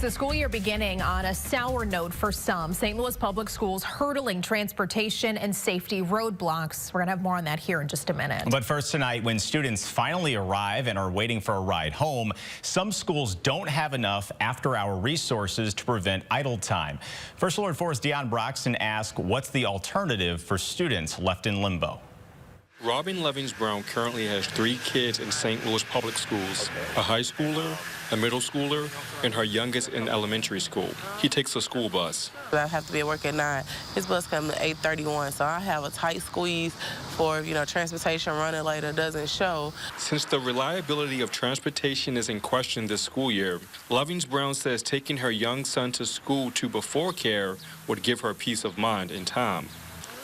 The school year beginning on a sour note for some. St. Louis Public Schools hurdling transportation and safety roadblocks. We're going to have more on that here in just a minute. But first tonight, when students finally arrive and are waiting for a ride home, some schools don't have enough after-hour resources to prevent idle time. First Alert 4's Deion Broxton asked, what's the alternative for students left in limbo? Robin Levings-Brown currently has 3 kids in St. Louis Public Schools, a high schooler, a middle schooler, and her youngest in elementary school. He takes a school bus. I have to be at work at 9. His bus comes at 8:31, so I have a tight squeeze for, transportation running later doesn't show. Since the reliability of transportation is in question this school year, Levings-Brown says taking her young son to school to before care would give her peace of mind and time.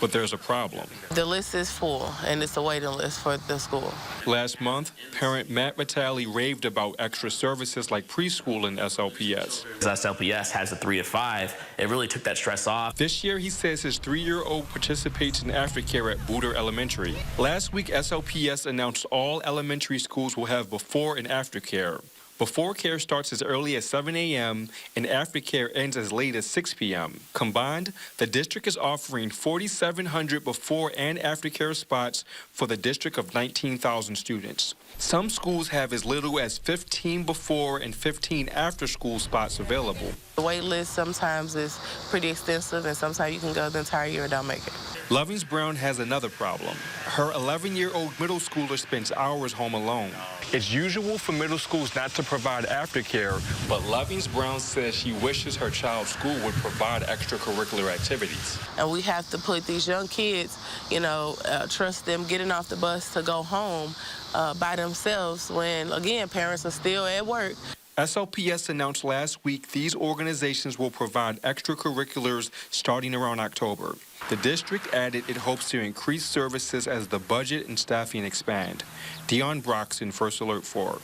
But there's a problem. The list is full, and it's a waiting list for the school. Last month, parent Matt Vitale raved about extra services like preschool in SLPS. SLPS has a 3 to 5. It really took that stress off. This year, he says his 3-year-old participates in aftercare at Booter Elementary. Last week, SLPS announced all elementary schools will have before and after care. Before care starts as early as 7 a.m. and aftercare ends as late as 6 p.m. Combined, the district is offering 4,700 before and aftercare spots for the district of 19,000 students. Some schools have as little as 15 before and 15 after-school spots available. The wait list sometimes is pretty extensive, and sometimes you can go the entire year and don't make it. Levings-Brown has another problem. Her 11-year-old middle schooler spends hours home alone. It's usual for middle schools not to provide aftercare, but Levings-Brown says she wishes her child's school would provide extracurricular activities. And we have to put these young kids, trust them getting off the bus to go home by themselves when, again, parents are still at work. SLPS announced last week these organizations will provide extracurriculars starting around October. The district added it hopes to increase services as the budget and staffing expand. Deion Broxton, First Alert 4.